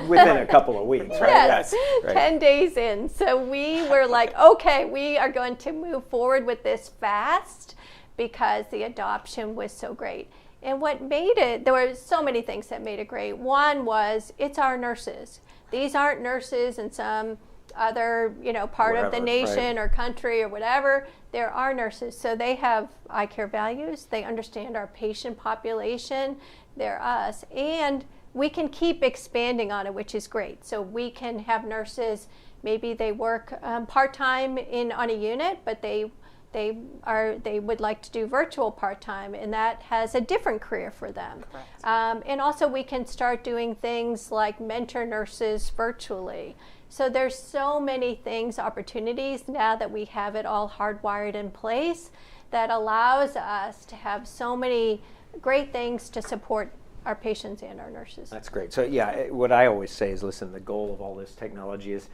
within a couple of weeks, right? Yes, right. 10 days in. So we were like, okay, we are going to move forward with this fast because the adoption was so great. And what made it, there were so many things that made it great. One was, it's our nurses. These aren't nurses in some other, part of the nation or country or whatever. They're our nurses. So they have eye care values. They understand our patient population. They're us. And we can keep expanding on it, which is great. So we can have nurses, maybe they work part-time on a unit, but they would like to do virtual part-time, and that has a different career for them. And also we can start doing things like mentor nurses virtually. So there's so many opportunities now that we have it all hardwired in place that allows us to have so many great things to support our patients and our nurses. That's great. So yeah, what I always say is, listen, the goal of all this technology is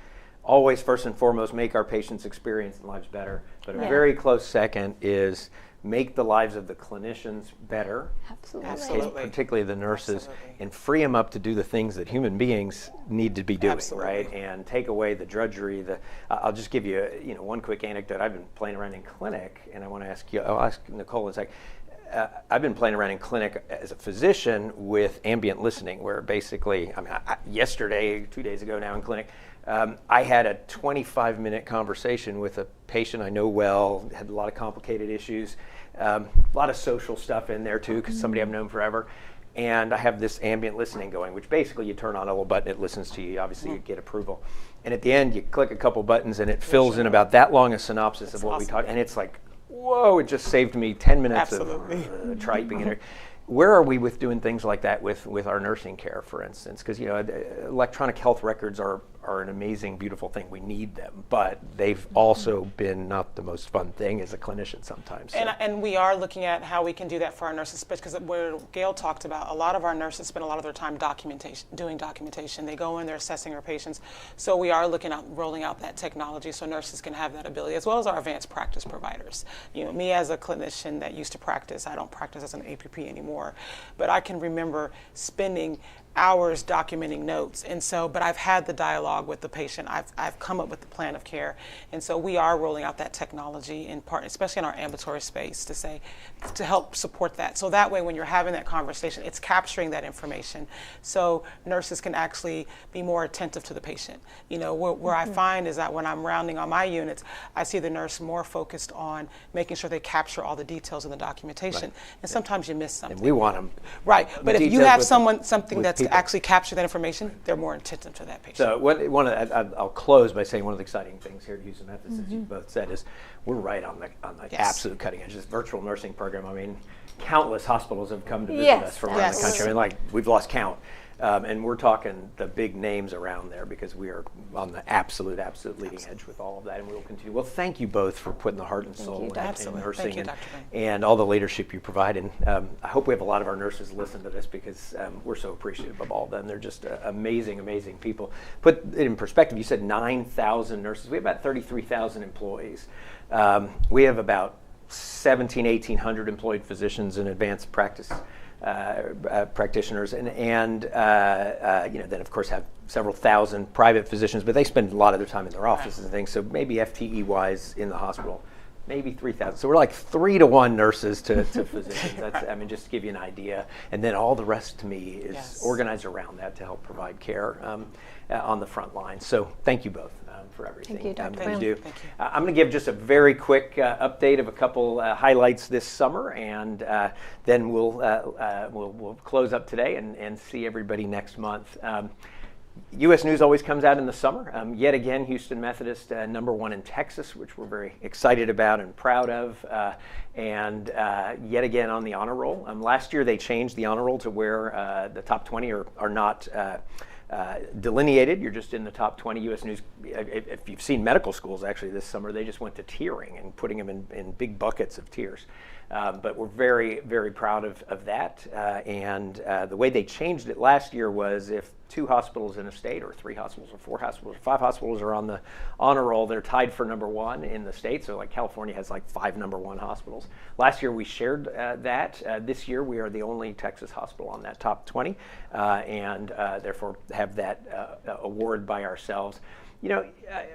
always, first and foremost, make our patients' experience and lives better. But a very close second is make the lives of the clinicians better, Absolutely. particularly the nurses, and free them up to do the things that human beings need to be doing, right? And take away the drudgery. I'll just give you, one quick anecdote. I've been playing around in clinic, and I want to ask you. I'll ask Nicole in a sec. I've been playing around in clinic as a physician with ambient listening, where basically, yesterday, 2 days ago now in clinic, I had a 25-minute conversation with a patient I know well, had a lot of complicated issues, a lot of social stuff in there too, because somebody I've known forever. And I have this ambient listening going, which basically you turn on a little button, it listens to you, obviously you get approval. And at the end, you click a couple buttons and it fills in about that long a synopsis of what we talked, and it's like, whoa, it just saved me 10 minutes of typing. Where are we with doing things like that with our nursing care, for instance? Because electronic health records are an amazing, beautiful thing. We need them, but they've also been not the most fun thing as a clinician sometimes. So. And we are looking at how we can do that for our nurses, because where Gail talked about, a lot of our nurses spend a lot of their time doing documentation. They go in, they're assessing our patients. So we are looking at rolling out that technology so nurses can have that ability, as well as our advanced practice providers. Me as a clinician that used to practice, I don't practice as an APP anymore, but I can remember spending hours documenting notes, and so, but I've had the dialogue with the patient. I've come up with the plan of care, and so we are rolling out that technology in part, especially in our ambulatory space, to help support that. So that way, when you're having that conversation, it's capturing that information, so nurses can actually be more attentive to the patient. Where I find is that when I'm rounding on my units, I see the nurse more focused on making sure they capture all the details in the documentation, and sometimes you miss something. And we want them. Right, but if you have something that's to actually capture that information, they're more attentive to that patient. So I'll close by saying one of the exciting things here at Houston Methodist, as you both said, is we're right on the Yes. absolute cutting edge. This virtual nursing program, I mean, countless hospitals have come to visit Yes, us from around the country. I absolutely. mean, like, we've lost count. And we're talking the big names around there because we are on the absolute leading edge with all of that, and we will continue. Well, thank you both for putting the heart and soul in Absolutely. nursing Thank you, and, Dr. and all the leadership you provide. And I hope we have a lot of our nurses listen to this because we're so appreciative of all of them. They're just amazing, amazing people. Put it in perspective, you said 9,000 nurses. We have about 33,000 employees. We have about 1,800 employed physicians and advanced practice practitioners, and then of course have several thousand private physicians, but they spend a lot of their time in their offices and things. So maybe FTE wise in the hospital, maybe 3,000. So we're like 3 to 1 nurses to physicians. That's, I mean, just to give you an idea. And then all the rest to me is organized around that to help provide care on the front line. So thank you both for everything. Thank you, Dr. that you Brown. do. Thank you. I'm going to give just a very quick update of a couple highlights this summer, and then we'll close up today and see everybody next month. U.S. News always comes out in the summer. Yet again, Houston Methodist #1 in Texas, which we're very excited about and proud of, and yet again on the honor roll. Last year they changed the honor roll to where the top 20 are not delineated. You're just in the top 20. U.S. News, if you've seen medical schools actually this summer, they just went to tiering and putting them in big buckets of tiers. But we're very, very proud of that. And the way they changed it last year was if 2 hospitals in a state, or 3 hospitals, or 4 hospitals, or 5 hospitals are on the honor roll, they're tied for #1 in the state. So like California has like 5 #1 hospitals. Last year we shared that. This year we are the only Texas hospital on that top 20, and therefore have that award by ourselves. You know,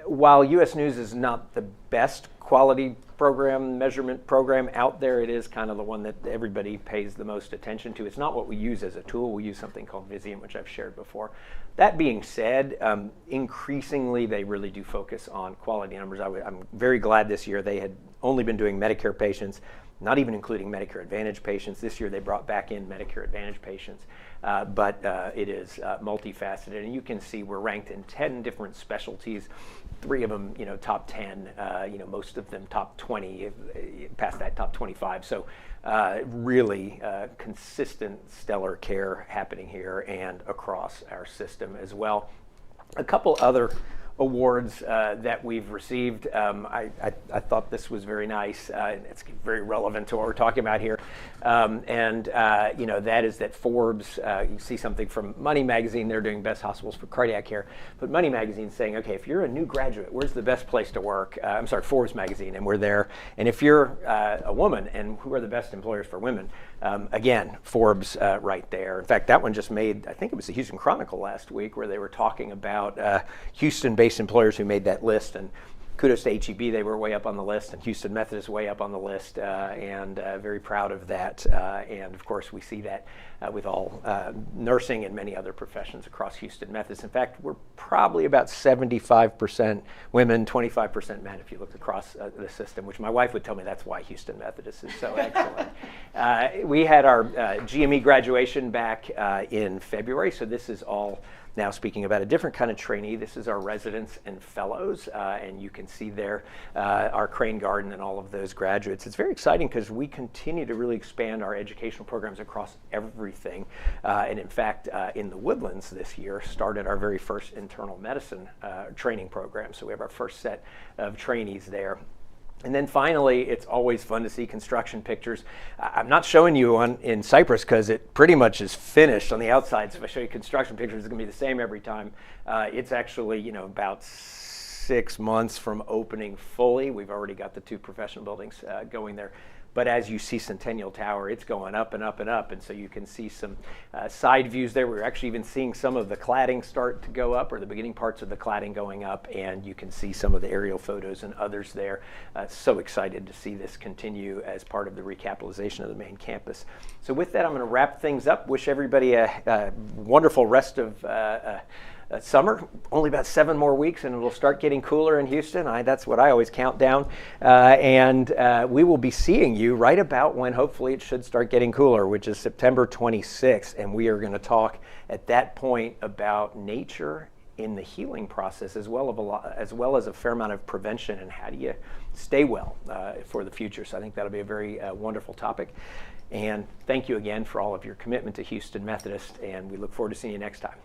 while U.S. News is not the best quality program, measurement program out there, it is kind of the one that everybody pays the most attention to. It's not what we use as a tool. We use something called Vizient, which I've shared before. That being said, increasingly they really do focus on quality numbers. I'm very glad this year they had only been doing Medicare patients, not even including Medicare Advantage patients. This year they brought back in Medicare Advantage patients, but it is multifaceted, and you can see we're ranked in 10 different specialties. 3 of them, top 10, most of them top 20, past that top 25. So really consistent, stellar care happening here and across our system as well. A couple other awards that we've received. I thought this was very nice. It's very relevant to what we're talking about here. That is that Forbes, you see something from Money Magazine, they're doing best hospitals for cardiac care, but Money Magazine saying, okay, if you're a new graduate, where's the best place to work? Forbes Magazine, and we're there. And if you're a woman, and who are the best employers for women? Again, Forbes right there. In fact, that one just made, I think it was the Houston Chronicle last week, where they were talking about Houston-based employers who made that list, and kudos to HEB, they were way up on the list, and Houston Methodist way up on the list, and very proud of that. And of course, we see that with all nursing and many other professions across Houston Methodist. In fact, we're probably about 75% women, 25% men, if you look across the system, which my wife would tell me that's why Houston Methodist is so excellent. We had our GME graduation back in February, so this is all now speaking about a different kind of trainee. This is our residents and fellows, and you can see there our Crane Garden and all of those graduates. It's very exciting because we continue to really expand our educational programs across everything. And in fact, in the Woodlands this year, started our very first internal medicine training program. So we have our first set of trainees there. And then finally, it's always fun to see construction pictures. I'm not showing you one in Cypress because it pretty much is finished on the outside. So if I show you construction pictures, it's going to be the same every time. It's actually, about 6 months from opening fully. We've already got the 2 professional buildings going there. But as you see Centennial Tower, it's going up and up and up. And so you can see some side views there. We're actually even seeing some of the cladding start to go up, or the beginning parts of the cladding going up. And you can see some of the aerial photos and others there. So excited to see this continue as part of the recapitalization of the main campus. So with that, I'm going to wrap things up. Wish everybody a wonderful rest of summer. Only about 7 more weeks and it'll start getting cooler in Houston. That's what I always count down. And we will be seeing you right about when hopefully it should start getting cooler, which is September 26th. And we are going to talk at that point about nature in the healing process, as well as a fair amount of prevention, and how do you stay well for the future. So I think that'll be a very wonderful topic. And thank you again for all of your commitment to Houston Methodist, and we look forward to seeing you next time.